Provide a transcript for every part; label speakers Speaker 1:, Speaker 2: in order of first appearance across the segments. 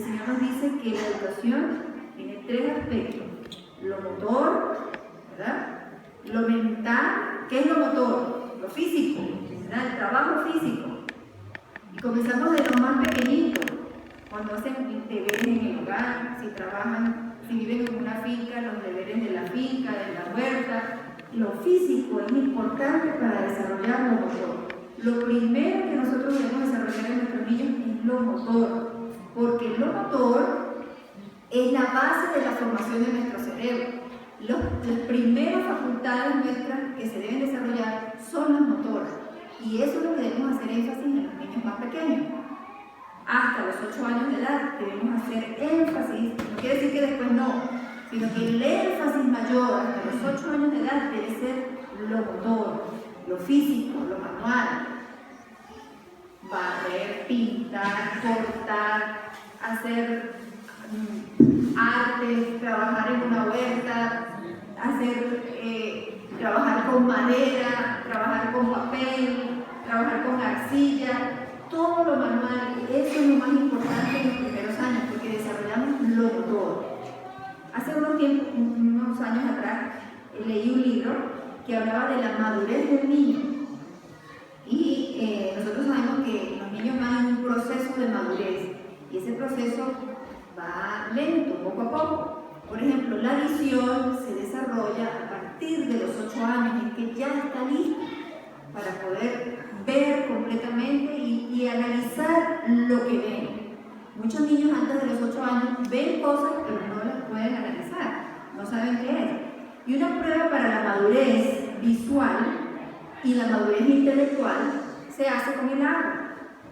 Speaker 1: el Señor nos dice que la educación tiene tres aspectos: lo motor, ¿verdad? Lo mental. ¿Qué es lo motor? Lo físico, ¿verdad? El trabajo físico. Y comenzamos de lo más pequeñito, cuando hacen deberes en el hogar, si trabajan, si viven en una finca, los deberes de la finca, de la huerta. Lo físico es importante para desarrollar lo motor. Lo primero que nosotros debemos desarrollar en nuestros niños es lo motor, porque lo motor es la base de la formación de nuestro cerebro. Las primeras facultades nuestras que se deben desarrollar son las motoras, y eso es lo que debemos hacer énfasis en los niños más pequeños. Hasta los 8 años de edad debemos hacer énfasis, no quiere decir que después no, sino que el énfasis mayor hasta los 8 años de edad debe ser lo motor, lo físico, lo manual. Barrer, pintar, cortar, hacer arte, trabajar en una huerta, trabajar con madera, trabajar con papel, trabajar con arcilla, todo lo manual. Eso es lo más importante en los primeros años, porque desarrollamos lo motor. Hace unos años atrás, leí un libro que hablaba de la madurez del niño. Y nosotros sabemos que los niños van en un proceso de madurez, y ese proceso va lento, poco a poco. Por ejemplo, la visión se desarrolla a partir de los 8 años, en que ya está listo para poder ver completamente y analizar lo que ven. Muchos niños antes de los 8 años ven cosas pero no las pueden analizar, no saben qué es. Y una prueba para la madurez visual y la madurez intelectual se hace con el agua.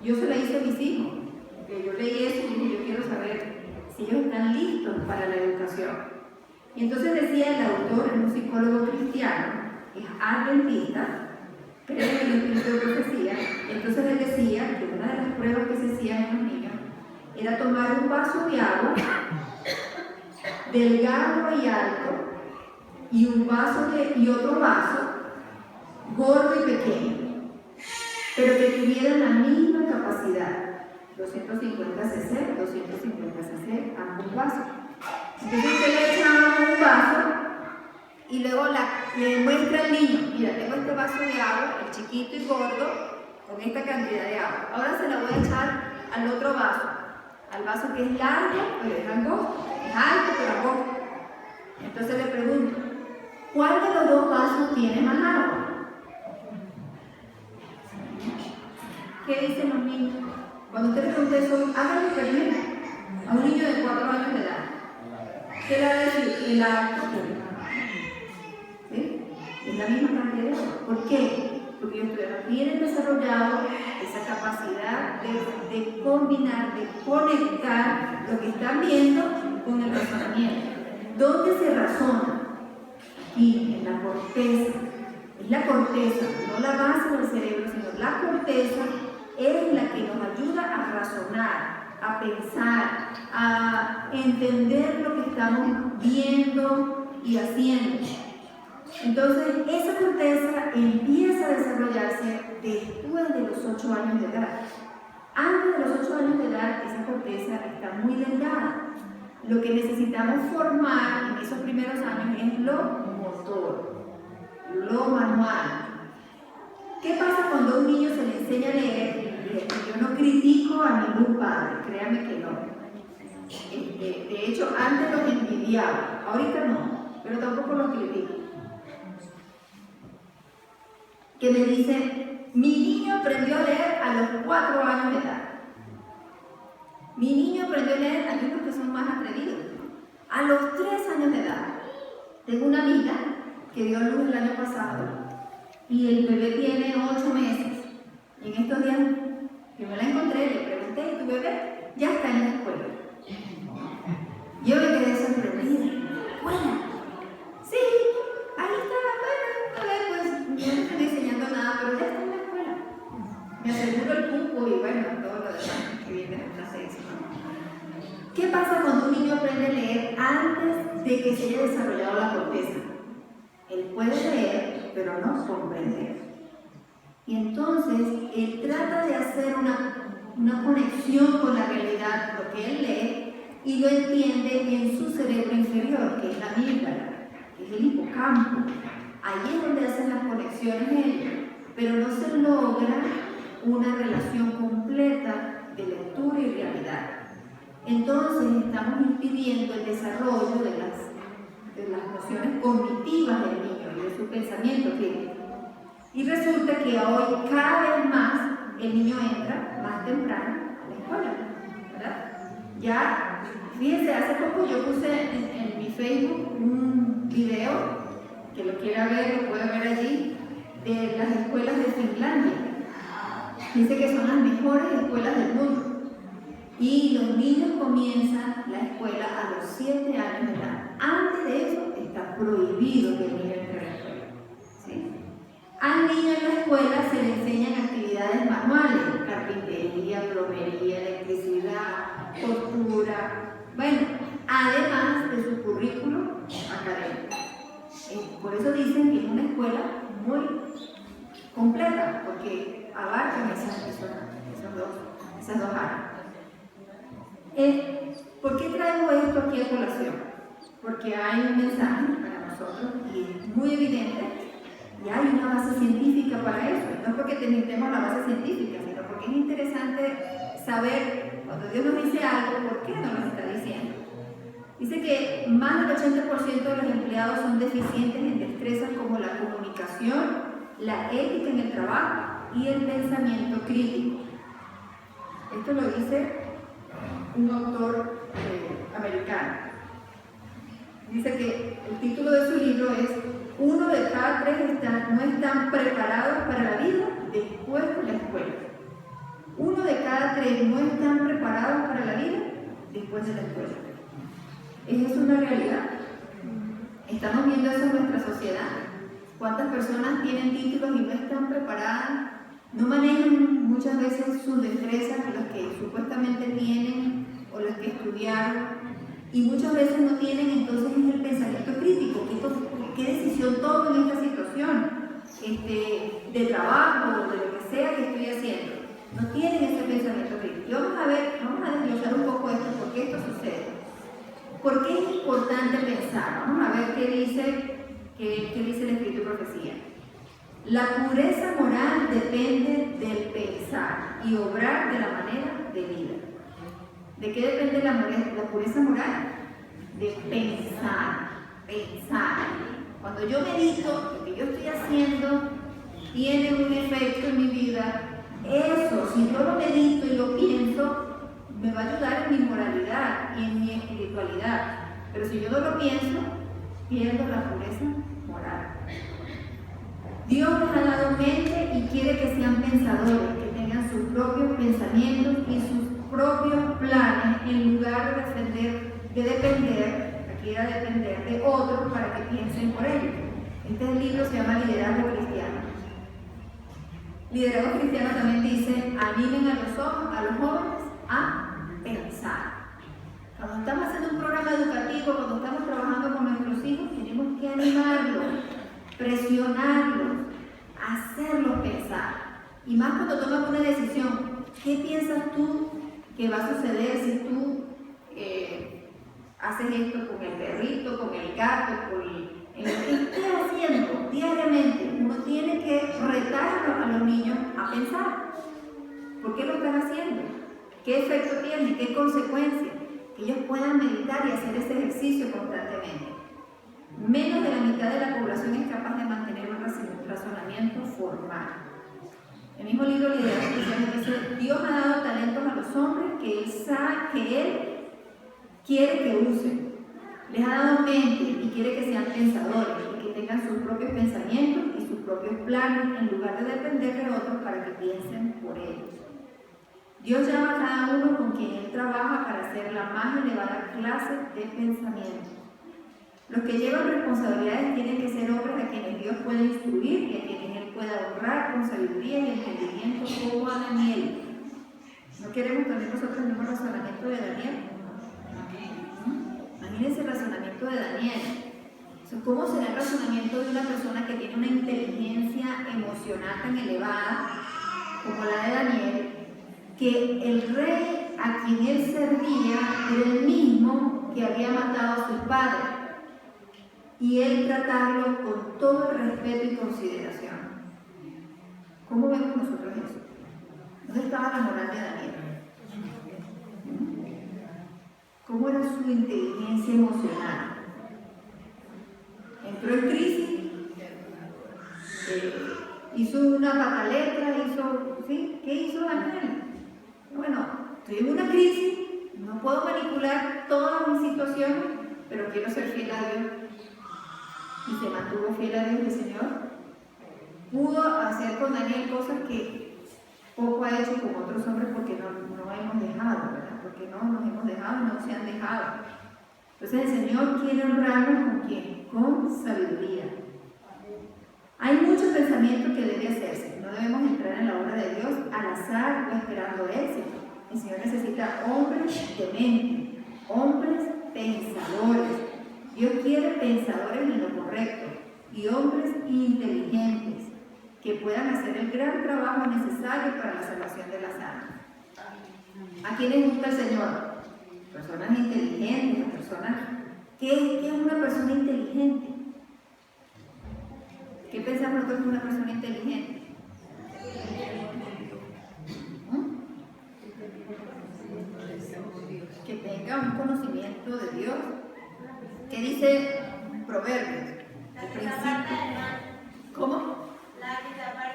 Speaker 1: Yo se la hice a mis hijos, porque yo leí eso y dije, yo quiero saber si ellos están listos para la educación. Y entonces decía el autor, es un psicólogo cristiano, es adventista, cree en el espíritu de profecía. Entonces él decía que una de las pruebas que se hacían en los niños era tomar un vaso de agua, delgado y alto, y otro vaso, gordo y pequeño, pero que tuvieran la misma capacidad. 250 cc, 250 cc, ambos vasos. Entonces usted le echa un vaso y luego le muestra al niño: mira, tengo este vaso de agua, el chiquito y gordo, con esta cantidad de agua. Ahora se la voy a echar al otro vaso, al vaso que es largo pero es angosto, es alto pero angosto. Entonces le pregunto: ¿cuál de los dos vasos tiene más agua? ¿Qué dicen los niños? Cuando usted le pregunta eso, hágalo experimento a un niño de 4 años de edad. ¿Qué le va a decir? El alto. ¿Sí? Es la misma cantidad de agua. ¿Por qué? Porque ellos todavía no tienen desarrollado esa capacidad de combinar, de conectar lo que están viendo con el razonamiento. ¿Dónde se razona? Aquí, en la corteza. Es la corteza, no la base del cerebro, sino la corteza es la que nos ayuda a razonar, a pensar, a entender lo que estamos viendo y haciendo. Entonces, esa corteza empieza a desarrollarse después de los 8 años de edad. Antes de los 8 años de edad, esa corteza está muy delgada. Lo que necesitamos formar en esos primeros años es lo motor, lo manual. ¿Qué pasa cuando a un niño se le enseña a leer? Yo no critico a ningún padre, créanme que no. De hecho, antes los envidiaba, ahorita no, pero tampoco los critico. Que me dice: mi niño aprendió a leer a los 4 años de edad. Mi niño aprendió a leer, hay unos que son más atrevidos, a los 3 años de edad. Tengo una amiga que dio a luz el año pasado y el bebé tiene 8 meses. Y en estos días que me la encontré, le pregunté: ¿y tu bebé? Ya está en la escuela. Yo me quedé sorprendida. ¿Escuela? Sí, ahí está. Bueno, pues no le estoy enseñando nada, pero ya está en la escuela. Me aseguro el cupo y bueno, todo lo demás que viene en la sexta. ¿Qué pasa cuando un niño aprende a leer antes de que se haya desarrollado la corteza? Él puede leer, pero no comprender. Y entonces, él trata de hacer una conexión con la realidad, lo que él lee, y lo entiende en su cerebro inferior, que es la amígdala, que es el hipocampo. Ahí es donde hacen las conexiones ellos, pero no se logra una relación completa de lectura y realidad. Entonces estamos impidiendo el desarrollo de las nociones cognitivas del niño y de su pensamiento crítico. Y resulta que hoy cada vez más el niño entra más temprano a la escuela, ¿verdad? Ya, fíjense, hace poco yo puse en mi Facebook un video, que lo quiera ver, lo puede ver allí, de las escuelas de Finlandia. Dice que son las mejores escuelas del mundo. Y los niños comienzan la escuela a los 7 años de edad. Antes de eso está prohibido que el niño entre a la escuela, ¿sí? Al niño en la escuela se le enseñan actividades manuales, carpintería, plomería, electricidad, costura, bueno, además de su currículo académico. Por eso dicen que es una escuela muy completa, porque abarcan esas dos áreas. ¿Por qué traigo esto aquí a colación? Porque hay un mensaje para nosotros y es muy evidente y hay una base científica para eso. No es porque necesitemos la base científica, sino porque es interesante saber cuando Dios nos dice algo, ¿por qué nos lo está diciendo? Dice que más del 80% de los empleados son deficientes en destrezas como la comunicación, la ética en el trabajo y el pensamiento crítico. Esto lo dice un autor americano. Dice que el título de su libro es 1 de cada 3 no están preparados para la vida después de la escuela. 1 de cada 3 no están preparados para la vida después de la escuela. ¿Es eso una realidad? ¿Estamos viendo eso en nuestra sociedad? ¿Cuántas personas tienen títulos y no están preparadas? No manejan muchas veces sus destrezas, las que supuestamente tienen o las que estudiaron, y muchas veces no tienen entonces el pensamiento crítico. ¿Qué decisión tomo en esta situación? De trabajo o de lo que sea que estoy haciendo. No tienen ese pensamiento crítico. Y vamos a desglosar un poco esto, por qué esto sucede. ¿Por qué es importante pensar? Vamos a ver qué dice el Espíritu y Profecía. La pureza moral depende del pensar y obrar de la manera de vida. ¿De qué depende la pureza moral? De pensar. Cuando yo medito, lo que yo estoy haciendo tiene un efecto en mi vida. Eso, si yo lo medito y lo pienso, me va a ayudar en mi moralidad y en mi espiritualidad. Pero si yo no lo pienso, pierdo la pureza moral. Dios nos ha dado mente y quiere que sean pensadores, que tengan sus propios pensamientos y sus propios planes en lugar de depender de otros para que piensen por ellos. Este libro se llama Liderazgo Cristiano. Liderazgo Cristiano también dice: animen a los jóvenes a pensar. Cuando estamos haciendo un programa educativo, cuando estamos trabajando con nuestros hijos, tenemos que animarlos, presionarlos, hacerlos pensar. Y más cuando tomas una decisión, ¿qué piensas tú que va a suceder si tú haces esto con el perrito, con el gato, ¿qué estás haciendo diariamente? Uno tiene que retar a los niños a pensar. ¿Por qué lo están haciendo? ¿Qué efecto tiene? ¿Qué consecuencias? Que ellos puedan meditar y hacer ese ejercicio constantemente. Menos de la mitad de la población es capaz de mantener un razonamiento formal. El mismo libro Liderazgo Cristiano dice: Dios ha dado talentos a los hombres que Él quiere que usen. Les ha dado mente y quiere que sean pensadores y que tengan sus propios pensamientos y sus propios planes en lugar de depender de otros para que piensen por ellos. Dios llama a cada uno con quien Él trabaja para hacer la más elevada clase de pensamiento. Los que llevan responsabilidades tienen que ser hombres a quienes Dios puede instruir y a quienes Él pueda honrar con sabiduría y entendimiento, como a Daniel. ¿No queremos tener nosotros el mismo razonamiento de Daniel? Imagínense el razonamiento de Daniel. ¿Cómo será el razonamiento de una persona que tiene una inteligencia emocional tan elevada como la de Daniel, que el rey a quien él servía era el mismo padre y él tratarlo con todo el respeto y consideración. ¿Cómo vemos nosotros eso? ¿Dónde estaba la moral de Daniel? ¿Cómo era su inteligencia emocional? Entró en crisis, hizo una pataleta, ¿sí? ¿Qué hizo Daniel? Bueno, estoy en una crisis, no puedo manipular todas mis situaciones, pero quiero ser fiel a Dios. Y se mantuvo fiel a Dios, el Señor pudo hacer con Daniel cosas que poco ha hecho con otros hombres porque no hemos dejado, ¿verdad? Porque no nos hemos dejado y no se han dejado. Entonces el Señor quiere honrarnos ¿con quién? Con sabiduría. Hay mucho pensamiento que debe hacerse. No debemos entrar en la obra de Dios al azar o esperando éxito. El Señor necesita hombres de mente, hombres pensadores. Dios quiere pensadores en lo correcto y hombres inteligentes que puedan hacer el gran trabajo necesario para la salvación de las almas. ¿A quién les gusta el Señor? Personas inteligentes, personas. ¿Qué es una persona inteligente? ¿Qué pensamos nosotros de una persona inteligente? Que tenga un conocimiento de Dios. ¿Qué dice Proverbios? El principio. ¿Cómo?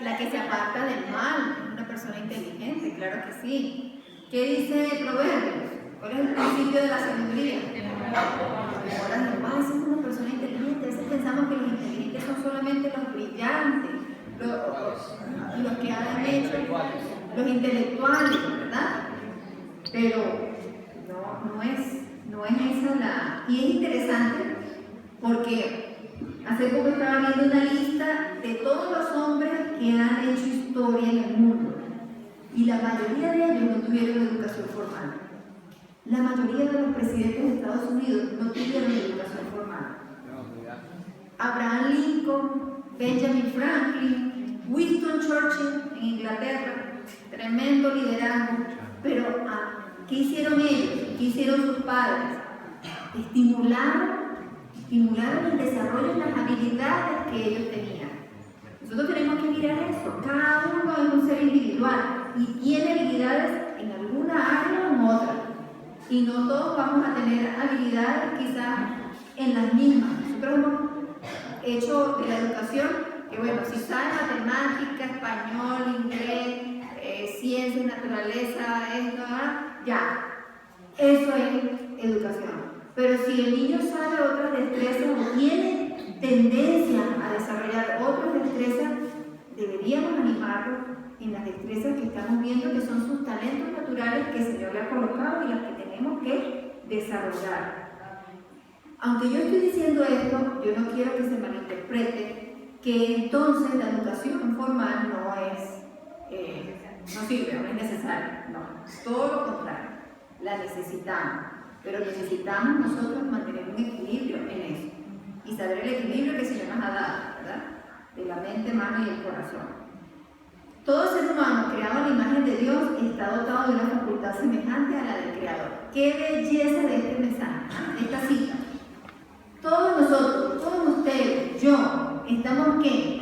Speaker 1: La que se aparta del mal. Es una persona inteligente, claro que sí. ¿Qué dice Proverbios? ¿Cuál es el principio de la sabiduría? Ahora demás es una persona inteligente. A veces pensamos que los inteligentes son solamente los brillantes, los que han hecho, los intelectuales, ¿verdad? Pero no es esa la... Y es interesante porque hace poco estaba viendo una lista de todos los hombres que han hecho historia en el mundo y la mayoría de ellos no tuvieron educación formal. La mayoría de los presidentes de Estados Unidos no tuvieron educación formal. Abraham Lincoln, Benjamin Franklin, Winston Churchill en Inglaterra, tremendo liderazgo, pero ¿qué hicieron ellos? ¿Qué hicieron sus padres? Estimularon el desarrollo de las habilidades que ellos tenían. Nosotros tenemos que mirar eso. Cada uno es un ser individual y tiene habilidades en alguna área o en otra. Y no todos vamos a tener habilidades quizás en las mismas. Nosotros hemos hecho de la educación que, bueno, si sabe matemática, español, inglés, ciencia, naturaleza, ya, eso es educación. Pero si el niño sabe otras destrezas o tiene tendencia a desarrollar otras destrezas, deberíamos animarlo en las destrezas que estamos viendo que son sus talentos naturales que el Señor le ha colocado y las que tenemos que desarrollar. Aunque yo estoy diciendo esto, yo no quiero que se malinterprete que entonces la educación formal no sirve, no es necesaria. No, todo lo contrario, la necesitamos. Pero necesitamos nosotros mantener un equilibrio en eso y saber el equilibrio que el Señor nos ha dado, ¿verdad? De la mente, mano y el corazón. Todo ser humano creado a la imagen de Dios está dotado de una facultad semejante a la del Creador. ¡Qué belleza de este mensaje, de esta cita! Todos nosotros, todos ustedes, yo, estamos ¿qué?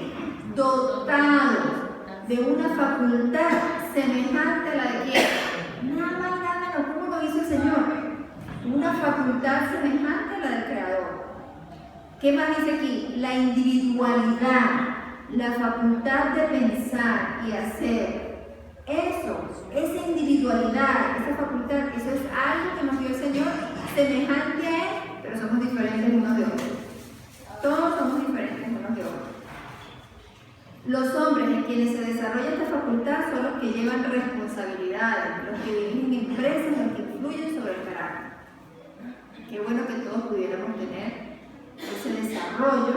Speaker 1: Dotados de una facultad semejante a la de quién? Nada más y nada menos. ¿Cómo lo hizo el Señor? Una facultad semejante a la del Creador. ¿Qué más dice aquí? La individualidad, la facultad de pensar y hacer. Esa individualidad, esa facultad, eso es algo que nos dio el Señor, semejante a Él, pero somos diferentes unos de otros. Todos somos diferentes unos de otros. Los hombres en quienes se desarrolla esta facultad son los que llevan responsabilidades, los que dirigen empresas, los que influyen sobre el carácter. Qué bueno que todos pudiéramos tener ese desarrollo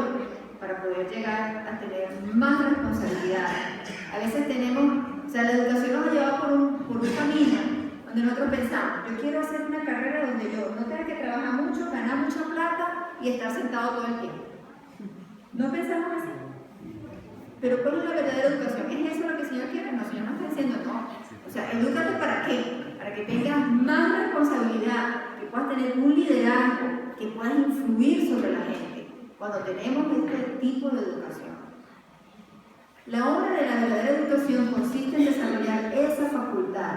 Speaker 1: para poder llegar a tener más responsabilidades. A veces la educación nos ha llevado por un camino donde nosotros pensamos, yo quiero hacer una carrera donde yo no tenga que trabajar mucho, ganar mucha plata y estar sentado todo el tiempo. ¿No pensamos así? Pero ¿cuál es la verdadera educación? ¿Es eso lo que el Señor quiere? No, el Señor no está diciendo no. O sea, edúcate ¿para qué? Para que tengas más responsabilidad, que puedas tener un liderazgo, que puedas influir sobre la gente, cuando tenemos este tipo de educación. La obra de la verdadera educación consiste en desarrollar esa facultad,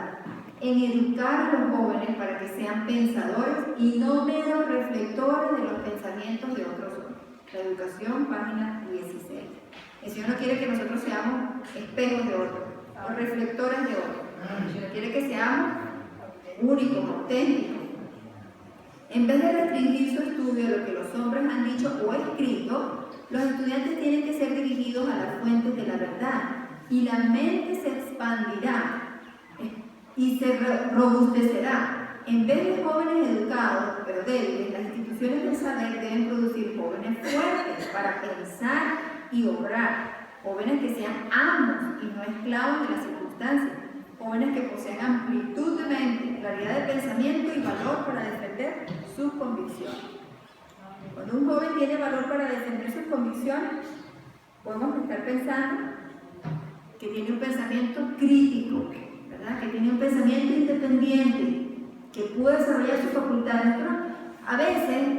Speaker 1: en educar a los jóvenes para que sean pensadores y no meros reflectores de los pensamientos de otros hombres. La educación, página 16. El Señor no quiere que nosotros seamos espejos de otros, o reflectores de otros. El Señor quiere que seamos únicos, auténticos. En vez de restringir su estudio a lo que los hombres han dicho o escrito, los estudiantes tienen que ser dirigidos a las fuentes de la verdad, y la mente se expandirá y se robustecerá. En vez de jóvenes educados, pero débiles, las instituciones del saber deben producir jóvenes fuertes para pensar y obrar, jóvenes que sean amos y no esclavos de las circunstancias, jóvenes que posean amplitud de mente, claridad de pensamiento y valor para defender sus convicciones. Cuando un joven tiene valor para defender sus convicciones, podemos estar pensando que tiene un pensamiento crítico, ¿verdad? Que tiene un pensamiento independiente, que puede desarrollar sus facultades. A veces,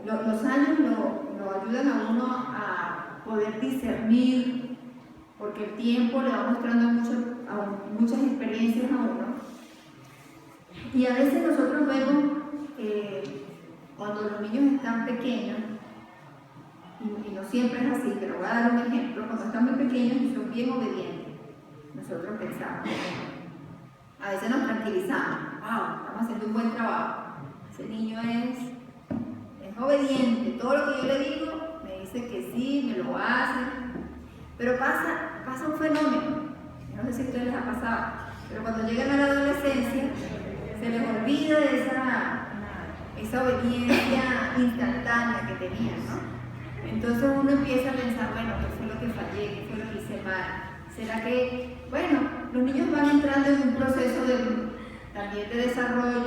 Speaker 1: los años lo ayudan a uno a poder discernir, porque el tiempo le va mostrando muchas experiencias a uno. Y a veces nosotros vemos cuando los niños están pequeños, y no siempre es así, pero voy a dar un ejemplo, cuando están muy pequeños y son bien obedientes, nosotros pensamos, a veces nos tranquilizamos, wow, estamos haciendo un buen trabajo, ese niño es obediente, todo lo que yo le digo, me dice que sí, me lo hace, pero pasa un fenómeno, no sé si a ustedes les ha pasado, pero cuando llegan a la adolescencia, se les olvida de esa obediencia instantánea que tenían, ¿no? Entonces uno empieza a pensar, bueno, ¿qué fue lo que fallé? ¿Qué fue lo que hice mal? ¿Será que, bueno, los niños van entrando en un proceso también de desarrollo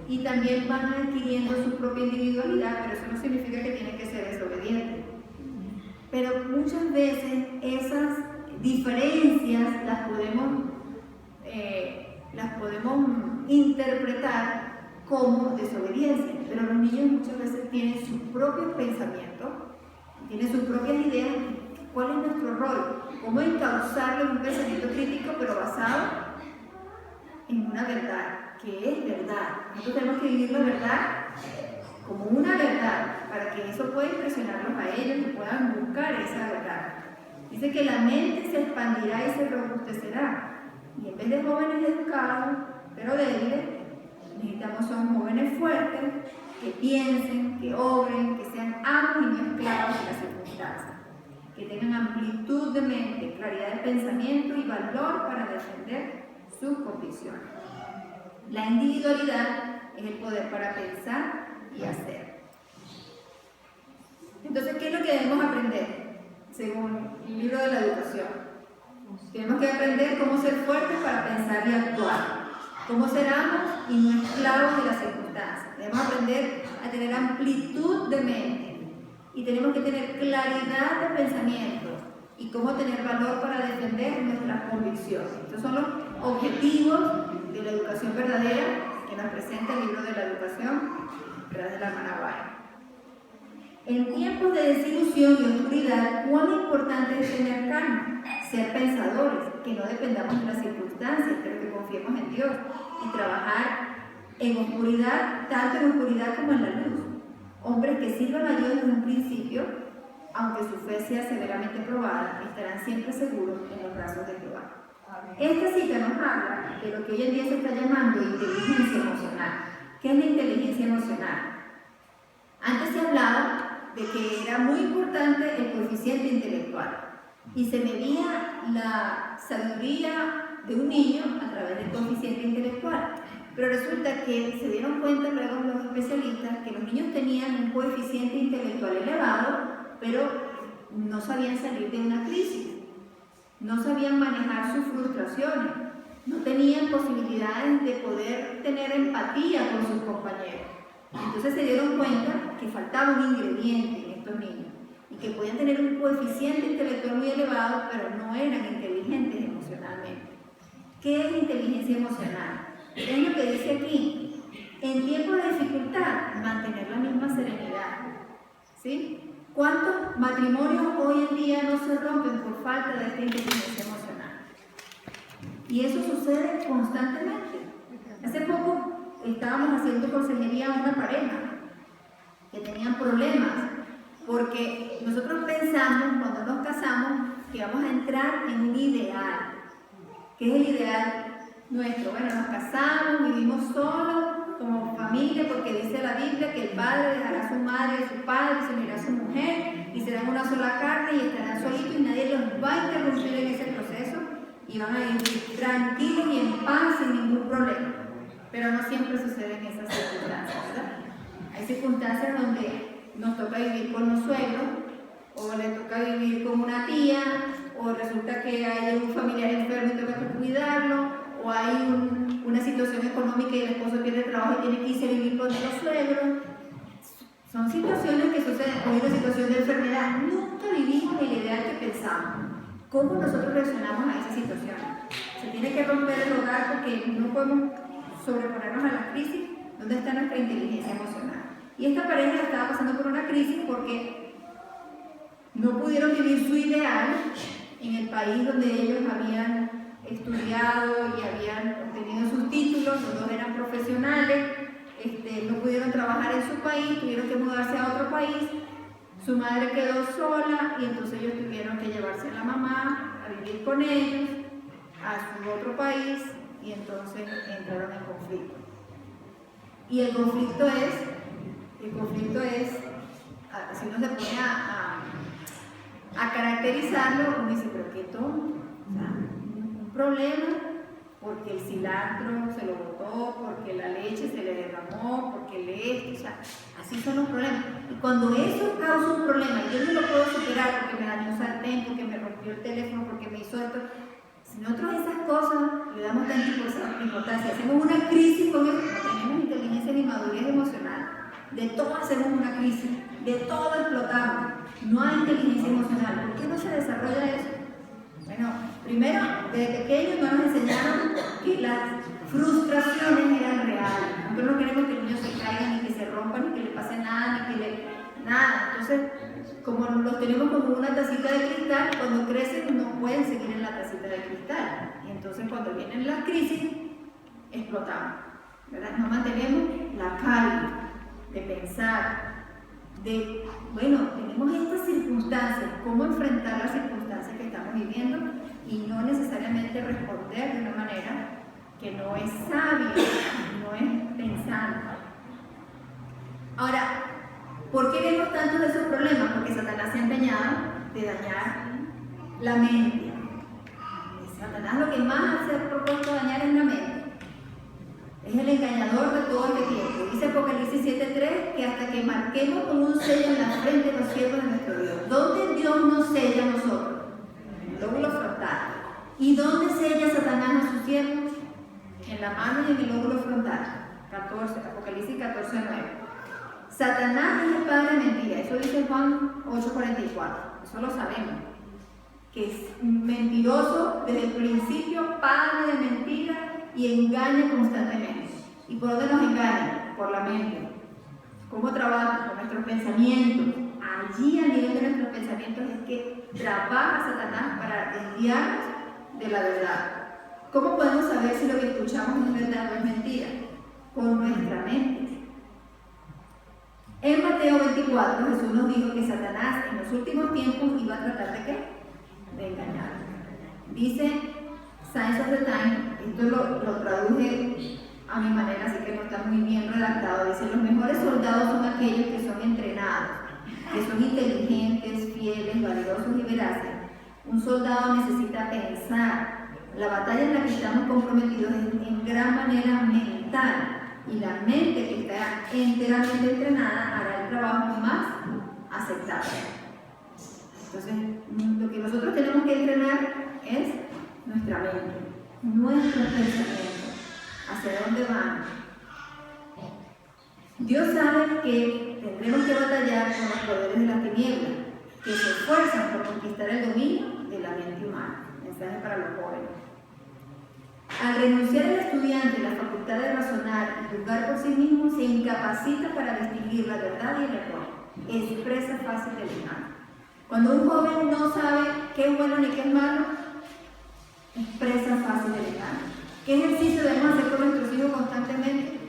Speaker 1: y también van adquiriendo su propia individualidad, pero eso no significa que tienen que ser desobedientes. Pero muchas veces esas diferencias las podemos interpretar como desobediencia, pero los niños muchas veces tienen sus propios pensamientos, tienen sus propias ideas. ¿Cuál es nuestro rol? ¿Cómo encauzarlo en un pensamiento crítico, pero basado en una verdad, que es verdad? Nosotros tenemos que vivir la verdad como una verdad, para que eso pueda impresionarlos a ellos y puedan buscar esa verdad. Dice que la mente se expandirá y se robustecerá. Y en vez de jóvenes educados, pero débiles, necesitamos son jóvenes fuertes, que piensen, que obren, que sean amos y no esclavos de las circunstancias, que tengan amplitud de mente, claridad de pensamiento y valor para defender sus convicciones. La individualidad es el poder para pensar y hacer. Entonces, ¿qué es lo que debemos aprender? Según el libro de la educación, tenemos que aprender cómo ser fuertes para pensar y actuar, cómo ser amos y no esclavos de las circunstancias. Debemos aprender a tener amplitud de mente y tenemos que tener claridad de pensamiento y cómo tener valor para defender nuestras convicciones. Estos son los objetivos de la educación verdadera que nos presenta el libro de la educación de la hermana White. En tiempos de desilusión y oscuridad, cuán importante es tener calma, ser pensadores, que no dependamos de las circunstancias, pero que confiemos en Dios y trabajar en oscuridad, tanto en oscuridad como en la luz. Hombres que sirvan a Dios desde un principio, aunque su fe sea severamente probada, estarán siempre seguros en los brazos de Jehová. Esta cita nos habla de lo que hoy en día se está llamando inteligencia emocional. ¿Qué es la inteligencia emocional? Antes se hablaba de que era muy importante el coeficiente intelectual y se medía la sabiduría de un niño a través del coeficiente intelectual. Pero resulta que se dieron cuenta luego los especialistas que los niños tenían un coeficiente intelectual elevado, pero no sabían salir de una crisis, no sabían manejar sus frustraciones, no tenían posibilidades de poder tener empatía con sus compañeros. Entonces se dieron cuenta que faltaba un ingrediente en estos niños y que podían tener un coeficiente intelectual muy elevado, pero no eran inteligentes emocionalmente. ¿Qué es inteligencia emocional? Es lo que dice aquí. En tiempos de dificultad, mantener la misma serenidad. ¿Sí? ¿Cuántos matrimonios hoy en día no se rompen por falta de esta inteligencia emocional? Y eso sucede constantemente. Hace poco estábamos haciendo consejería a una pareja que tenían problemas porque nosotros pensamos cuando nos casamos que vamos a entrar en un ideal. ¿Qué es el ideal nuestro? Bueno, nos casamos, vivimos solos como familia, porque dice la Biblia que el padre dejará a su madre y a su padre, se unirá a su mujer y serán una sola carne y estarán solitos y nadie los va a interrumpir en ese proceso y van a vivir tranquilos y en paz sin ningún problema. Pero no siempre suceden esas circunstancias, ¿verdad? Hay circunstancias donde nos toca vivir con los suegros, o le toca vivir con una tía, o resulta que hay un familiar enfermo y toca que cuidarlo, o hay una situación económica y el esposo pierde trabajo y tiene que irse a vivir con los suegros. Son situaciones que suceden, o hay una situación de enfermedad. Nunca vivimos el ideal que pensamos. ¿Cómo nosotros reaccionamos a esa situación? Se tiene que romper el hogar porque no podemos sobreponernos a la crisis. ¿Dónde está nuestra inteligencia emocional? Y esta pareja estaba pasando por una crisis porque no pudieron vivir su ideal en el país donde ellos habían estudiado y habían obtenido sus títulos, los dos eran profesionales, no pudieron trabajar en su país, tuvieron que mudarse a otro país, su madre quedó sola y entonces ellos tuvieron que llevarse a la mamá a vivir con ellos a su otro país y entonces entraron en conflicto. Y el conflicto es, si uno se pone a caracterizarlo, uno dice, pero qué tonto, o sea, un problema porque el cilantro se lo botó, porque la leche se le derramó, porque el esto, o sea, así son los problemas. Y cuando eso causa un problema y yo no lo puedo superar porque me dañó un sartén, porque me rompió el teléfono, porque me hizo esto, si nosotros esas cosas le damos tanta importancia, hacemos una crisis con eso, no tenemos inteligencia ni madurez emocional, de todo hacemos una crisis, de todo explotamos, no hay inteligencia emocional. ¿Por qué no se desarrolla eso? Bueno, primero, desde pequeños no nos enseñaron que las frustraciones eran reales. Nosotros no queremos que el niño se caiga, ni que se rompa, ni que le pase nada, ni que le... nada. Entonces, como los tenemos como una tacita de cristal, cuando crecen no pueden seguir en la tacita de cristal. Y entonces cuando vienen las crisis, explotamos, ¿verdad? No mantenemos la calma de pensar, de, bueno, tenemos estas circunstancias, cómo enfrentar las circunstancias que estamos viviendo y no necesariamente responder de una manera que no es sabia, no es pensando. Ahora, ¿por qué vemos tantos de esos problemas? Porque Satanás se ha empeñado de dañar la mente. Satanás lo que más se ha propuesto dañar es la mente. Es el engañador de todo este tiempo. Dice Apocalipsis 7:3 que hasta que marquemos con un sello en la frente de los siervos de nuestro Dios. ¿Dónde Dios nos sella a nosotros? En el lóbulo frontal. ¿Y dónde sella Satanás a sus siervos? En la mano y en el lóbulo frontal. Apocalipsis 14:9. Satanás es el padre de mentira. Eso dice Juan 8:44. Eso lo sabemos. Que es mentiroso desde el principio, padre de mentira, y engaña constantemente. ¿Y por dónde nos engaña? Por la mente. ¿Cómo trabaja? Con nuestros pensamientos. Allí, a nivel de nuestros pensamientos, es que trabaja Satanás para desviarnos de la verdad. ¿Cómo podemos saber si lo que escuchamos es verdad o es mentira? Con nuestra mente. En Mateo 24, Jesús nos dijo que Satanás en los últimos tiempos iba a tratar de ¿qué? De engañar. Dice Science of the Time, esto lo traduje a mi manera, así que no está muy bien redactado. Dice, los mejores soldados son aquellos que son entrenados, que son inteligentes, fieles, valiosos y veraces. Un soldado necesita pensar. La batalla en la que estamos comprometidos es en gran manera mental, y la mente que está enteramente entrenada hará el trabajo más aceptable. Entonces, lo que nosotros tenemos que entrenar es nuestra mente, nuestros pensamientos, hacia dónde van. Dios sabe que tendremos que batallar con los poderes de las tinieblas, que se esfuerzan por conquistar el dominio de la mente humana. Mensaje para los jóvenes. Al renunciar el estudiante a la facultad de razonar y juzgar por sí mismo, se incapacita para distinguir la verdad y el error. Es presa fácil del engaño. Cuando un joven no sabe qué es bueno ni qué es malo, es presa fácil del engaño. ¿Qué ejercicio debemos hacer con nuestros hijos constantemente?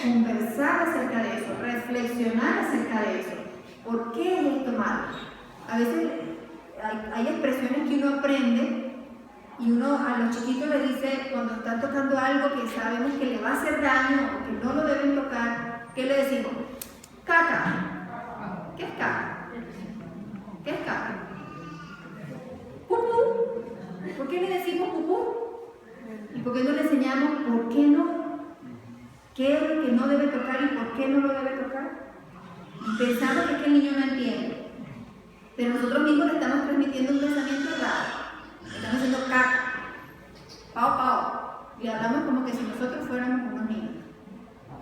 Speaker 1: Conversar acerca de eso, reflexionar acerca de eso. ¿Por qué es esto malo? A veces hay expresiones que uno aprende y uno a los chiquitos le dice, cuando están tocando algo que sabemos que le va a hacer daño o que no lo deben tocar, ¿qué le decimos? Caca. ¿Qué es caca? ¿Qué es caca? Pupú. ¿Por qué le decimos pupú? ¿Y por qué no le enseñamos por qué no? ¿Qué es lo que no debe tocar y por qué no lo debe tocar? Pensando que es que el niño no entiende. Pero nosotros mismos le estamos transmitiendo un pensamiento raro. Estamos haciendo caca, pao, pao. Y hablamos como que si nosotros fuéramos unos niños.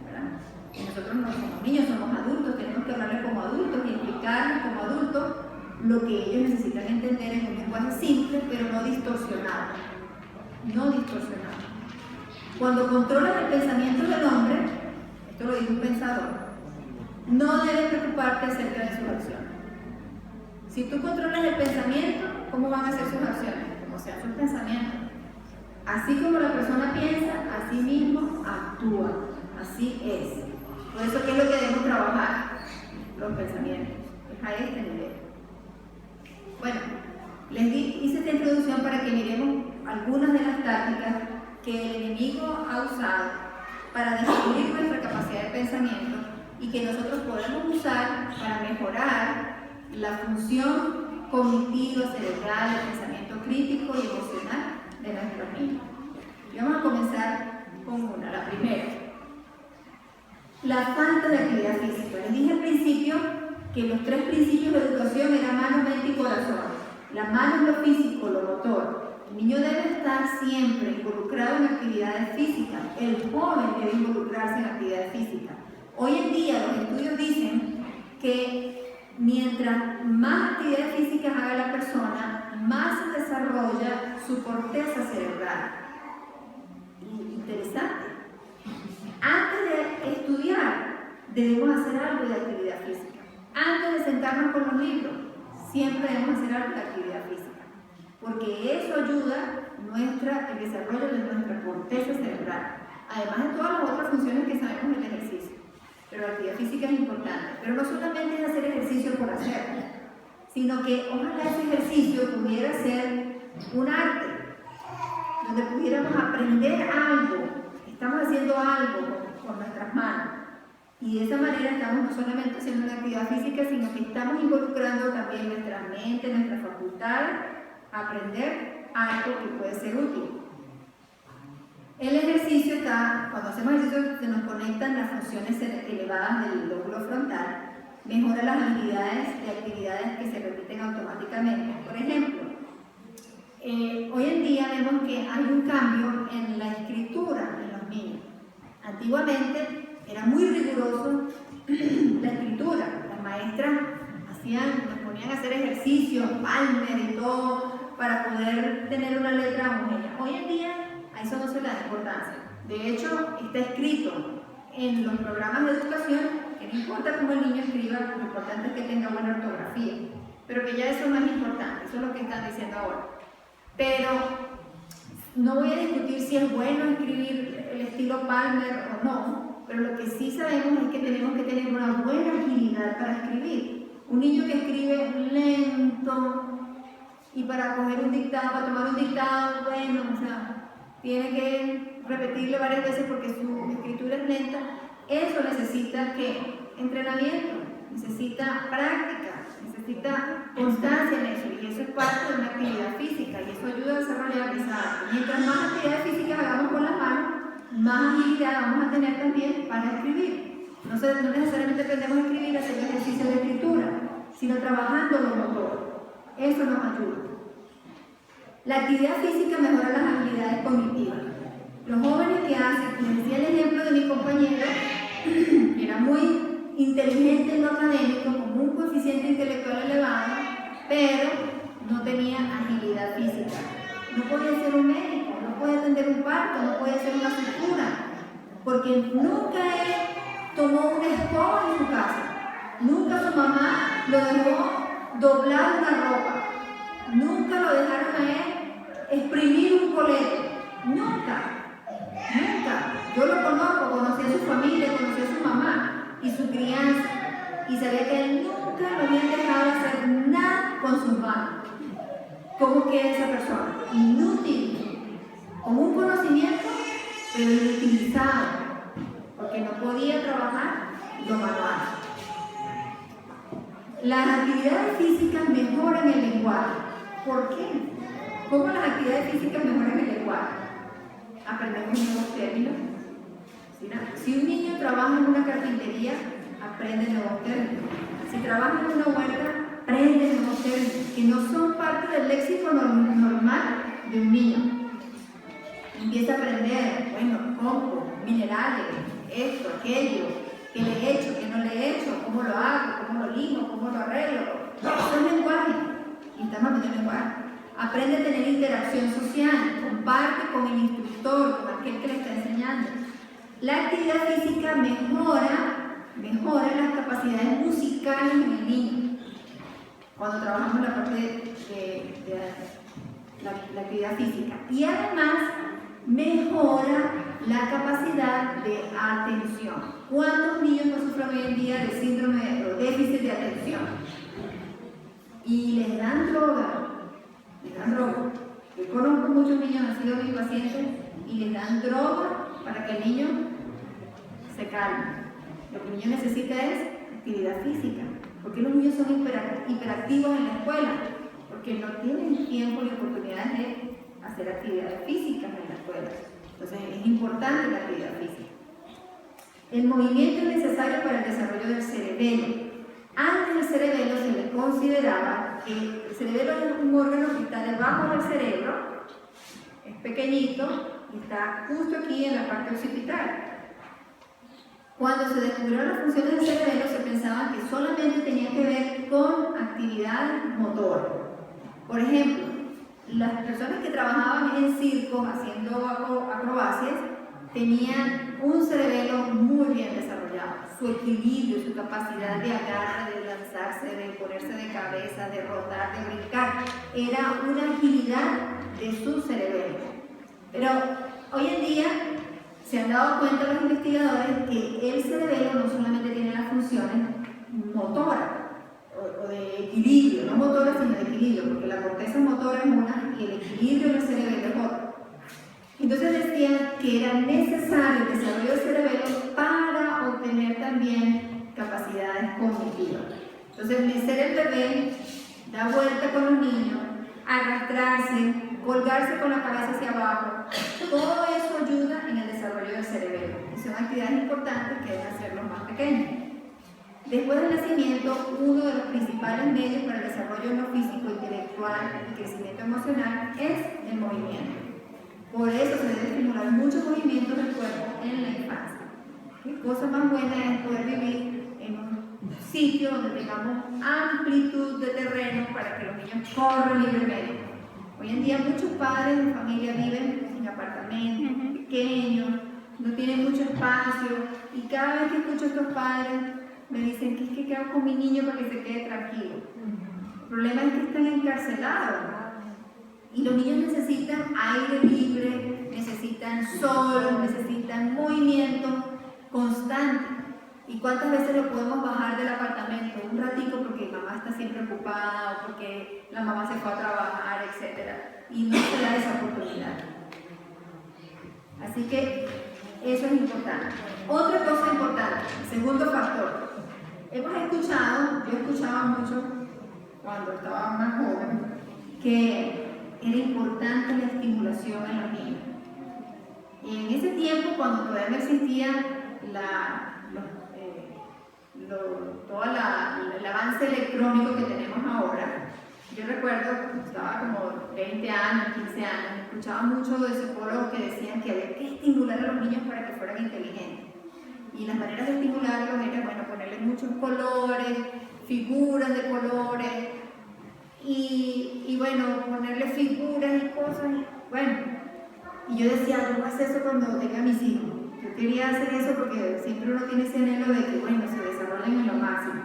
Speaker 1: ¿Verdad? Y nosotros no somos niños, somos adultos, tenemos que hablarles como adultos y explicarles como adultos lo que ellos necesitan entender en un lenguaje simple, pero no distorsionado. No distorsionado. Cuando controlas el pensamiento del hombre, esto lo dice un pensador, no debes preocuparte acerca de sus acciones. Si tú controlas el pensamiento, ¿cómo van a ser sus acciones? Como sean sus pensamientos. Así como la persona piensa, así mismo actúa. Así es. Por eso, ¿qué es lo que debemos trabajar? Los pensamientos. Es a este nivel. Bueno, les hice esta introducción para que miremos algunas de las tácticas que el enemigo ha usado para destruir nuestra capacidad de pensamiento y que nosotros podemos usar para mejorar la función cognitiva, cerebral, el pensamiento crítico y emocional de nuestros niños. Y vamos a comenzar con una, la primera. La falta de actividad física. Les dije al principio que los 3 principios de educación eran mano, mente y corazón. La mano es lo físico, lo motor. El niño debe estar siempre involucrado en actividades físicas. El joven debe involucrarse en actividades físicas. Hoy en día los estudios dicen que mientras más actividades físicas haga la persona, más se desarrolla su corteza cerebral. Interesante. Antes de estudiar, debemos hacer algo de actividad física. Antes de sentarnos con los libros, siempre debemos hacer algo de actividad física. Porque eso ayuda el desarrollo de nuestra corteza cerebral. Además de todas las otras funciones que sabemos del ejercicio. Pero la actividad física es importante. Pero no solamente es hacer ejercicio por hacerlo, sino que ojalá ese ejercicio pudiera ser un arte, donde pudiéramos aprender algo. Estamos haciendo algo con nuestras manos. Y de esa manera estamos no solamente haciendo una actividad física, sino que estamos involucrando también nuestra mente, nuestras facultades, a aprender algo que puede ser útil. El ejercicio cuando hacemos ejercicio se nos conectan las funciones elevadas del lóbulo frontal, mejora las habilidades de actividades que se repiten automáticamente. Por ejemplo, hoy en día vemos que hay un cambio en la escritura en los niños. Antiguamente era muy riguroso la escritura. Las maestras nos ponían a hacer ejercicios, Palmer y todo, para poder tener una letra homogénea. Hoy en día a eso no se le da importancia. De hecho, está escrito en los programas de educación que no importa cómo el niño escriba, lo importante es que tenga buena ortografía. Pero que ya eso no es importante, eso es lo que están diciendo ahora. Pero no voy a discutir si es bueno escribir el estilo Palmer o no, pero lo que sí sabemos es que tenemos que tener una buena agilidad para escribir. Un niño que escribe lento y para coger un dictado, para tomar un dictado, bueno, o sea, tiene que repetirle varias veces porque su escritura es lenta. Eso necesita entrenamiento, necesita práctica, necesita constancia en eso, y eso es parte de una actividad física y eso ayuda a desarrollar esa. Mientras más actividades físicas hagamos con las manos, más agilidad vamos a tener también para escribir. No necesariamente aprendemos a escribir haciendo ejercicios de escritura, sino trabajando lo motor. Eso nos ayuda. La actividad física mejora las habilidades cognitivas. Los jóvenes que hacen, les decía el ejemplo de mi compañero, que era muy inteligente en lo académico, con un coeficiente intelectual elevado, pero no tenía agilidad física. No podía ser un médico, no puede atender un parto, no puede hacer una sutura, porque nunca él tomó una escoba en su casa, nunca su mamá lo dejó doblar una ropa, nunca lo dejaron a él exprimir un colete, nunca. Yo lo conozco, conocí a su familia, conocí a su mamá y su crianza, y sabía que él nunca lo habían dejado hacer nada con sus manos. ¿Cómo queda esa persona? Inútil, con un conocimiento, pero inutilizado, porque no podía trabajar lo manual. Las actividades físicas mejoran el lenguaje. ¿Por qué? ¿Cómo las actividades físicas mejoran el lenguaje? Aprendemos nuevos términos. Si un niño trabaja en una carpintería, aprende nuevos términos. Si trabaja en una huerta, aprende nuevos términos que no son parte del léxico normal de un niño. Empieza a aprender, compost, minerales, esto, aquello, qué le he hecho, qué no le he hecho, cómo lo hago, cómo lo limo, cómo lo arreglo. Eso es lenguaje. Y estamos aprendiendo lenguaje. Aprende a tener interacción social, comparte con el instructor, con aquel que le está enseñando. La actividad física mejora las capacidades musicales en el niño. Cuando trabajamos la parte de la actividad física. Y además mejora la capacidad de atención. ¿Cuántos niños no sufren hoy en día de síndrome o déficit de atención? Y les dan droga. Yo conozco muchos niños, han sido mis pacientes, y les dan droga para que el niño se calme. Lo que el niño necesita es actividad física. ¿Por qué los niños son hiperactivos en la escuela? Porque no tienen tiempo y oportunidades de hacer actividades físicas en la escuela. Entonces es importante la actividad física. El movimiento es necesario para el desarrollo del cerebelo. Antes del cerebelo se le consideraba que el cerebelo es un órgano que está debajo del cerebro, es pequeñito y está justo aquí en la parte occipital. Cuando se descubrieron las funciones del cerebelo se pensaba que solamente tenía que ver con actividades motoras. Por ejemplo, las personas que trabajaban en circo haciendo acrobacias tenían un cerebelo muy bien desarrollado. Su equilibrio, su capacidad de agarre, de lanzarse, de ponerse de cabeza, de rotar, de brincar, era una agilidad de su cerebelo. Pero hoy en día se han dado cuenta los investigadores que el cerebelo no solamente tiene las funciones motoras o de equilibrio, no motoras sino de equilibrio, porque la corteza motora es una y el equilibrio del cerebelo es otra. Entonces decían que era necesario el desarrollo del cerebelo para obtener también capacidades cognitivas. Entonces mecer el bebé, dar vuelta con los niños, arrastrarse, colgarse con la cabeza hacia abajo, todo eso ayuda en el desarrollo del cerebelo. Y son actividades importantes que deben hacer los más pequeños. Después del nacimiento, uno de los principales medios para el desarrollo no físico, intelectual y crecimiento emocional es el movimiento. Por eso se debe estimular muchos movimientos del cuerpo en la infancia. Qué cosa más buena es poder vivir en un sitio donde tengamos amplitud de terreno para que los niños corran libremente. Hoy en día muchos padres de familia viven en apartamentos pequeños, no tienen mucho espacio, y cada vez que escucho a estos padres me dicen que ¿qué hago con mi niño para que se quede tranquilo? El problema es que están encarcelados. Y los niños necesitan aire libre, necesitan sol, necesitan movimiento constante. ¿Y cuántas veces lo podemos bajar del apartamento? Un ratito porque mamá está siempre ocupada o porque la mamá se fue a trabajar, etc. Y no se da esa oportunidad. Así que eso es importante. Otra cosa importante, segundo factor. Yo escuchaba mucho cuando estaba más joven, que era importante la estimulación en los niños. Y en ese tiempo, cuando todavía no existía todo el avance electrónico que tenemos ahora, yo recuerdo cuando estaba como 20 años, 15 años, escuchaba mucho de psicólogos que decían que había que estimular a los niños para que fueran inteligentes. Y las maneras de estimularlos era, ponerles muchos colores, figuras de colores, y ponerle figuras y cosas. Y yo decía, yo voy a hacer eso cuando tenga mis hijos. Yo quería hacer eso porque siempre uno tiene ese anhelo de que, bueno, se desarrollen en lo máximo.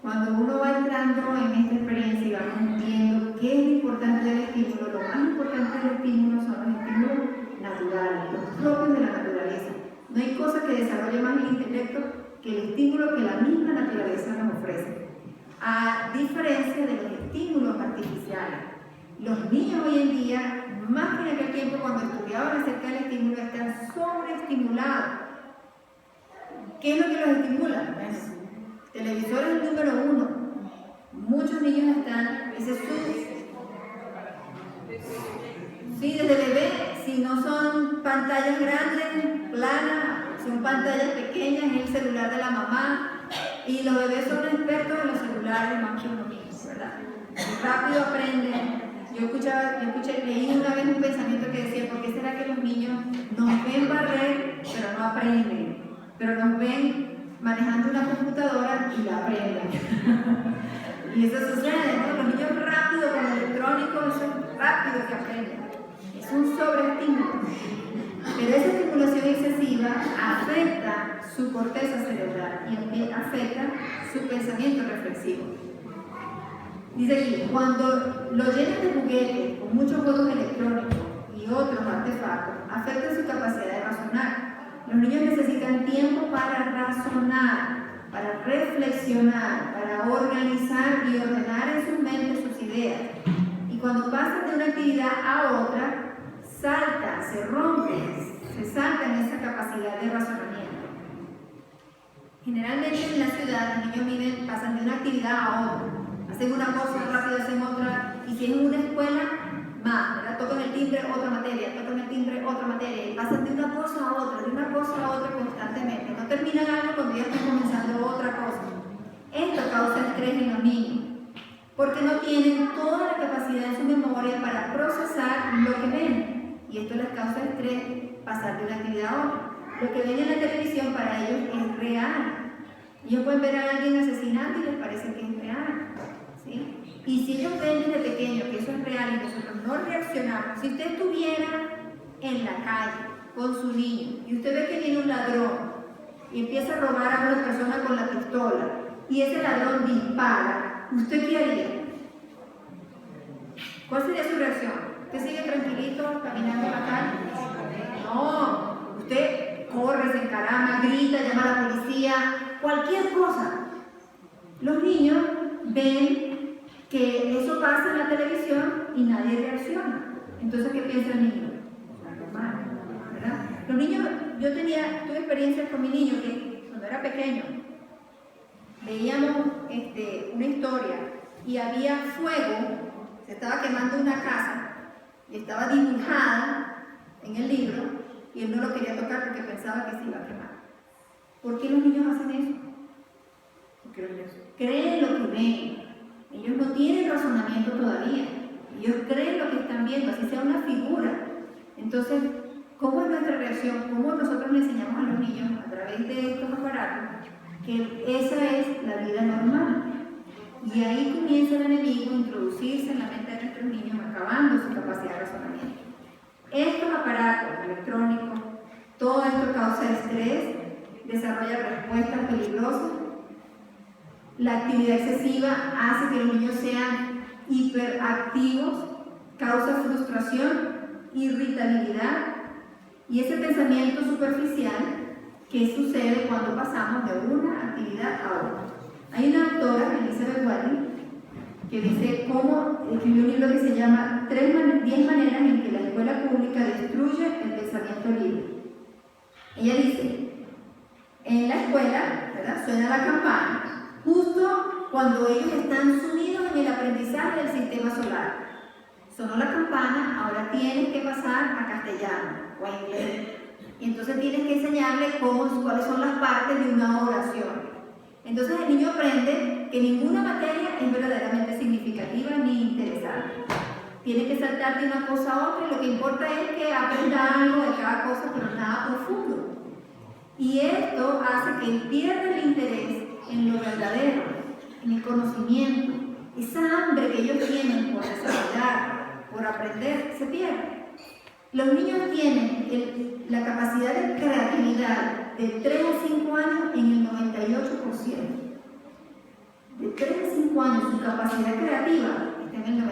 Speaker 1: Cuando uno va entrando en esta experiencia y vamos viendo qué es lo importante del estímulo, lo más importante del estímulo son los estímulos naturales, los propios de la naturaleza. No hay cosa que desarrolle más el intelecto que el estímulo que la misma naturaleza nos ofrece. A diferencia de los estímulos artificiales. Los niños hoy en día, más que en aquel tiempo cuando estudiaban acerca del estímulo, están sobreestimulados. ¿Qué es lo que los estimula? Bueno, televisor es el número 1. Muchos niños están, sí, desde bebé, si no son pantallas grandes, planas, son pantallas pequeñas en el celular de la mamá, y los bebés son expertos en los celulares más que uno mismo, ¿verdad? Rápido aprenden. Yo escuché, leí una vez un pensamiento que decía, ¿por qué será que los niños nos ven barrer, pero no aprenden? Pero nos ven manejando una computadora y la aprenden. Y eso sucede, ¿no? Los niños rápido con el electrónico, eso es rápido que aprenden. Es un sobreestímulo. Pero esa estimulación excesiva afecta su corteza cerebral y afecta su pensamiento reflexivo. Dice aquí, cuando lo llenan de juguetes con muchos juegos electrónicos y otros artefactos, afecta su capacidad de razonar. Los niños necesitan tiempo para razonar, para reflexionar, para organizar y ordenar en sus mentes sus ideas. Y cuando pasan de una actividad a otra, saltan, se rompen, se saltan esa capacidad de razonamiento. Generalmente en la ciudad los niños pasan de una actividad a otra. Hacen una cosa, rápido hacen otra, y si es en una escuela, más, ¿verdad? Tocan el timbre, otra materia, tocan el timbre, otra materia, y pasan de una cosa a otra, de una cosa a otra constantemente. No terminan algo cuando ya están comenzando otra cosa. Esto causa estrés en los niños, porque no tienen toda la capacidad en su memoria para procesar lo que ven, y esto les causa estrés pasar de una actividad a otra. Lo que ven en la televisión para ellos es real. Ellos pueden ver a alguien asesinando y les parece que es real. ¿Sí? Y si ellos ven desde pequeños que eso es real y nosotros no reaccionamos, si usted estuviera en la calle con su niño y usted ve que viene un ladrón y empieza a robar a una persona con la pistola y ese ladrón dispara, ¿usted qué haría? ¿Cuál sería su reacción? ¿Usted sigue tranquilito caminando en la calle? No, usted corre, se encarama, grita, llama a la policía, cualquier cosa. Los niños ven que eso pasa en la televisión y nadie reacciona. Entonces, ¿qué piensa el niño? Normal, ¿verdad? Los niños, tuve experiencias con mi niño que cuando era pequeño veíamos una historia y había fuego, se estaba quemando una casa y estaba dibujada en el libro y él no lo quería tocar porque pensaba que se iba a quemar. ¿Por qué los niños hacen eso? Porque los niños creen lo que ven. Ellos no tienen razonamiento todavía. Ellos creen lo que están viendo, así sea una figura. Entonces, ¿cómo es nuestra reacción? ¿Cómo nosotros le enseñamos a los niños a través de estos aparatos que esa es la vida normal? Y ahí comienza el enemigo a introducirse en la mente de nuestros niños, acabando su capacidad de razonamiento. Estos aparatos electrónicos, todo esto causa estrés, desarrolla respuestas peligrosas. La actividad excesiva hace que los niños sean hiperactivos, causa frustración, irritabilidad y ese pensamiento superficial que sucede cuando pasamos de una actividad a otra. Hay una autora, Elizabeth Wiley, que dice cómo escribió un libro que se llama 10 maneras en que la escuela pública destruye el pensamiento libre. Ella dice, en la escuela, ¿verdad?, suena la campana justo cuando ellos están sumidos en el aprendizaje del sistema solar. Sonó la campana, ahora tienes que pasar a castellano o a inglés. Y entonces tienes que enseñarle cuáles son las partes de una oración. Entonces el niño aprende que ninguna materia es verdaderamente significativa ni interesante. Tiene que saltar de una cosa a otra y lo que importa es que aprenda algo de cada cosa, pero nada profundo. Y esto hace que él pierda el interés en lo verdadero, en el conocimiento. Esa hambre que ellos tienen por desarrollar, por aprender, se pierde. Los niños tienen la capacidad de creatividad de 3 a 5 años en el 98%. De 3 a 5 años su capacidad creativa está en el 98%.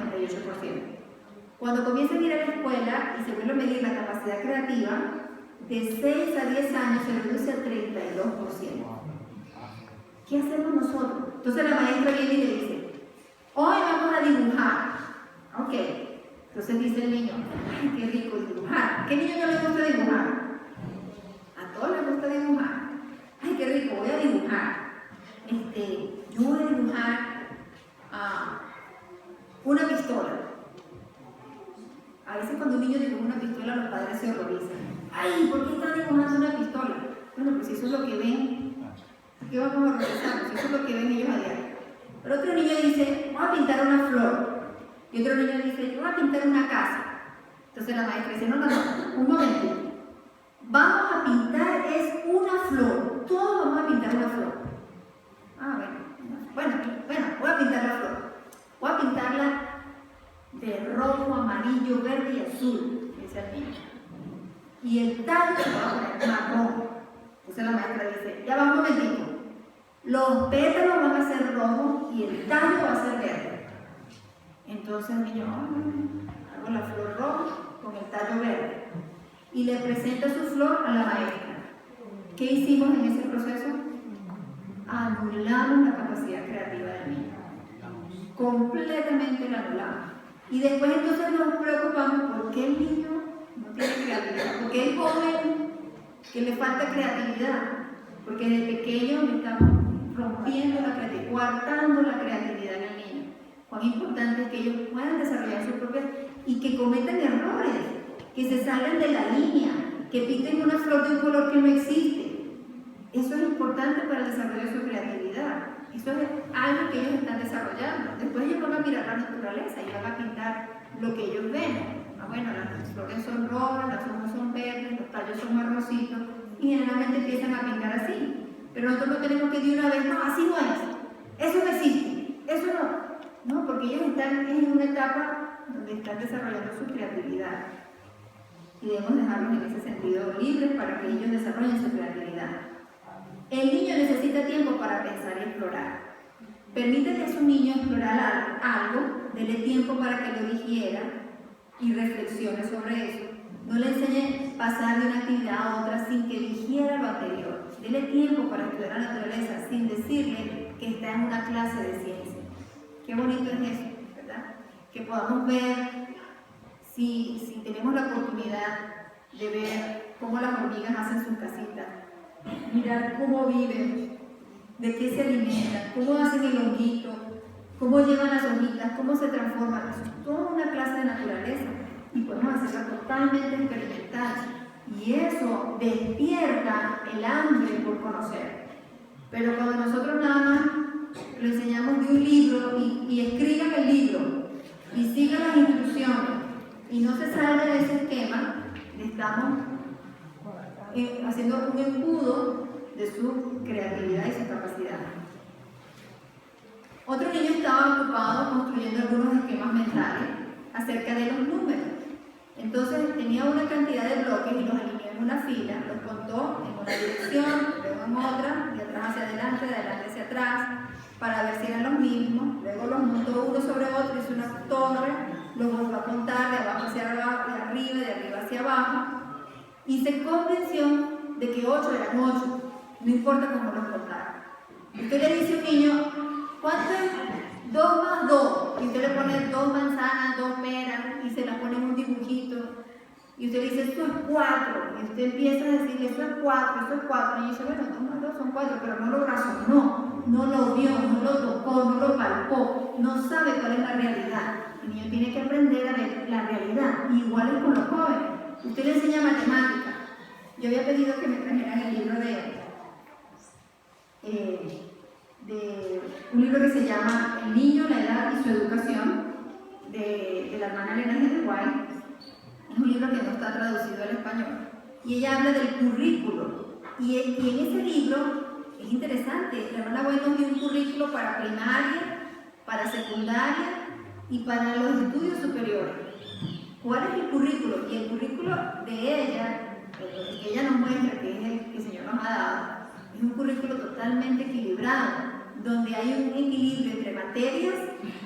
Speaker 1: Cuando comienzan a ir a la escuela y se vuelve a medir la capacidad creativa, de 6 a 10 años se reduce al 32%. ¿Qué hacemos nosotros? Entonces la maestra viene y le dice, hoy vamos a dibujar. Ok. Entonces dice el niño, ay, qué rico dibujar. ¿Qué niño no le gusta dibujar? A todos les gusta dibujar. Ay, qué rico, voy a dibujar. Yo voy a dibujar una pistola. A veces cuando un niño dibuja una pistola, los padres se horrorizan. Ay, ¿por qué están dibujando una pistola? Bueno, pues si eso es lo que ven, ¿qué vamos a horrorizarnos? Si eso es lo que ven ellos a diario. Pero otro niño dice, voy a pintar una flor. Y otro niño dice, yo voy a pintar una casa. Entonces la maestra dice, no, un momentito. Vamos a pintar es una flor. Todos vamos a pintar una flor. Bueno, voy a pintar la flor. Voy a pintarla de rojo, amarillo, verde y azul, dice el niño. Y el tallo se va a poner marrón. Entonces la maestra dice, ya va un momentito. Los pétalos van a ser rojos y el tallo va a ser verde. Entonces el niño, hago la flor roja con el tallo verde. Y le presenta su flor a la maestra. ¿Qué hicimos en ese proceso? Anulamos la capacidad creativa del niño. Completamente la anulamos. Y después entonces nos preocupamos por qué el niño no tiene creatividad, porque el joven que le falta creatividad, porque desde pequeño le estamos rompiendo la creatividad, coartando la creatividad en el niño. Cuán importante es que ellos puedan desarrollar sus propias y que cometan errores, que se salgan de la línea, que pinten una flor de un color que no existe. Eso es importante para el desarrollo de su creatividad. Eso es algo que ellos están desarrollando. Después ellos van a mirar la naturaleza y van a pintar lo que ellos ven. Bueno, las flores son rojas, las hojas son verdes, los tallos son marroncitos y generalmente empiezan a pintar así. Pero nosotros no tenemos que de una vez, no, así no es. Eso no existe. Eso no. No, porque ellos están en una etapa donde están desarrollando su creatividad. Y debemos dejarlos en ese sentido libres para que ellos desarrollen su creatividad. El niño necesita tiempo para pensar y explorar. Permítele a su niño explorar algo, dele tiempo para que lo digiera y reflexione sobre eso. No le enseñe a pasar de una actividad a otra sin que digiera lo anterior. Dele tiempo para estudiar la naturaleza sin decirle que está en una clase de ciencia. Qué bonito es eso, ¿verdad? Que podamos ver, si tenemos la oportunidad de ver cómo las hormigas hacen sus casitas, mirar cómo viven, de qué se alimentan, cómo hacen el honguito, cómo llevan las hojitas, cómo se transforman. Eso es toda una clase de naturaleza y podemos hacerla totalmente experimental. Y eso despierta el hambre por conocer. Pero cuando nosotros nada más lo enseñamos de un libro y escriban el libro y sigan las instrucciones y no se salga de ese esquema, le estamos haciendo un embudo de su creatividad y su capacidad. Otro niño estaba ocupado construyendo algunos esquemas mentales acerca de los números. Entonces tenía una cantidad de bloques y los alineó en una fila, los contó en una dirección, luego en otra, de atrás hacia adelante, de adelante hacia atrás, para ver si eran los mismos. Luego los montó uno sobre otro, hizo una torre, los volvió a contar de abajo hacia abajo, de arriba hacia abajo, y se convenció de que 8 eran 8, no importa cómo los contara. Usted le dice a un niño, ¿cuánto es 2 más 2? Y usted le pone 2 manzanas, 2 peras, y se las pone en un dibujito. Y usted le dice, esto es 4. Y usted empieza a decirle, esto es 4, esto es 4. Y dice, bueno, 2 más 2 son 4, pero no lo razonó, no lo vio, no lo tocó, no lo palpó, no sabe cuál es la realidad. El niño tiene que aprender a ver la realidad. Igual es con los jóvenes. Usted le enseña matemáticas. Yo había pedido que me trajeran el libro de un libro que se llama El niño, la edad y su educación, de la hermana Elena G. de White. Es un libro que no está traducido al español. Y ella habla del currículo. Y en ese libro es interesante. La hermana White nos dio un currículo para primaria, para secundaria y para los estudios superiores. ¿Cuál es el currículo? Y el currículo de ella, el que ella nos muestra, que es el que el Señor nos ha dado, es un currículo totalmente equilibrado, donde hay un equilibrio entre materias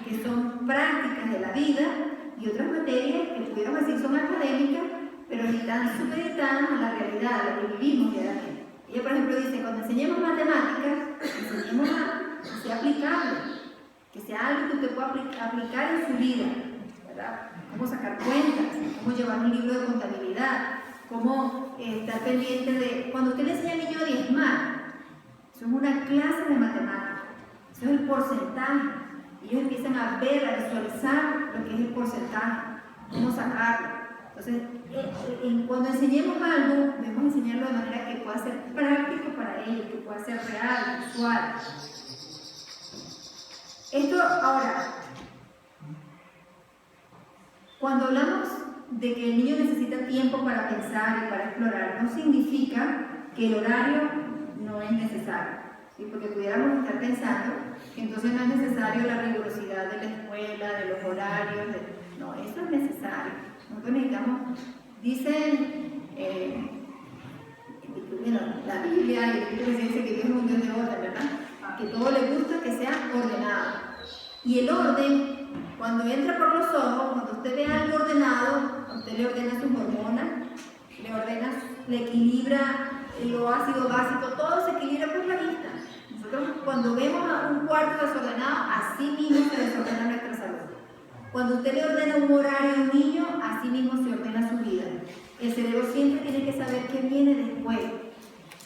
Speaker 1: que son prácticas de la vida y otras materias que pudiéramos decir son académicas, pero están supeditadas a la realidad, a lo que vivimos diariamente. Ella, por ejemplo, dice, cuando enseñemos matemáticas, enseñemos que sea aplicable, que sea algo que usted pueda aplicar en su vida, ¿verdad? Cómo sacar cuentas, cómo llevar un libro de contabilidad, cómo estar pendiente de... Cuando usted le enseña al niño a diezmar, eso es una clase de matemáticas, eso es el porcentaje. Ellos empiezan a ver, a visualizar lo que es el porcentaje, cómo sacarlo. Entonces, cuando enseñemos algo, debemos enseñarlo de manera que pueda ser práctico para ellos, que pueda ser real, visual. Esto ahora, cuando hablamos de que el niño necesita tiempo para pensar y para explorar, no significa que el horario no es necesario, ¿sí? Porque pudiéramos estar pensando que entonces no es necesario la rigurosidad de la escuela, de los horarios, no, eso es necesario. Nosotros necesitamos, dicen, la Biblia y el Espíritu dice que Dios es un Dios de orden, ¿verdad? Que todo le gusta que sea ordenado. Y el orden, cuando entra por los ojos, cuando usted ve algo ordenado, usted le ordena sus hormonas, le equilibra lo ácido básico, todo se equilibra por la vista. Nosotros cuando vemos a un cuarto desordenado, así mismo se desordena nuestra salud. Cuando usted le ordena un horario a un niño, así mismo se ordena su vida. El cerebro siempre tiene que saber qué viene después.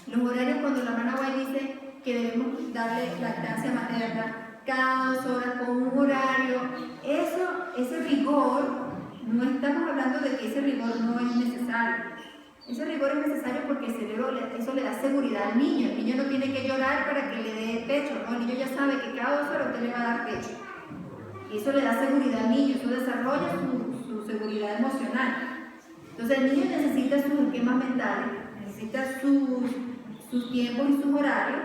Speaker 1: Los horarios, cuando la hermana White dice que debemos darle lactancia materna cada 2 horas con un horario, ese rigor, no estamos hablando de que ese rigor no es necesario. Ese rigor es necesario porque el cerebro, eso le da seguridad al niño. El niño no tiene que llorar para que le dé pecho, ¿no? El niño ya sabe que cada 2 horas usted le va a dar pecho. Y eso le da seguridad al niño, eso desarrolla su seguridad emocional. Entonces el niño necesita sus esquemas mentales, necesita sus tiempos y sus horarios,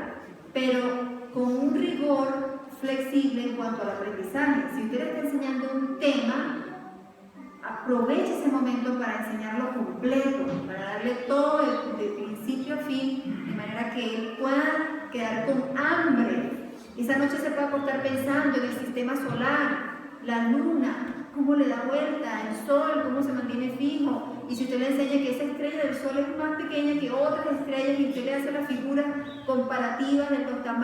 Speaker 1: pero con un rigor flexible en cuanto al aprendizaje. Si usted le está enseñando un tema, aproveche ese momento para enseñarlo completo, para darle todo de principio a fin, de manera que él pueda quedar con hambre. Esa noche se puede acostar pensando en el sistema solar, la luna, cómo le da vuelta, el sol, cómo se mantiene fijo. Y si usted le enseña que esa estrella del sol es más pequeña que otras estrellas y usted le hace las figuras comparativas de los tamaños,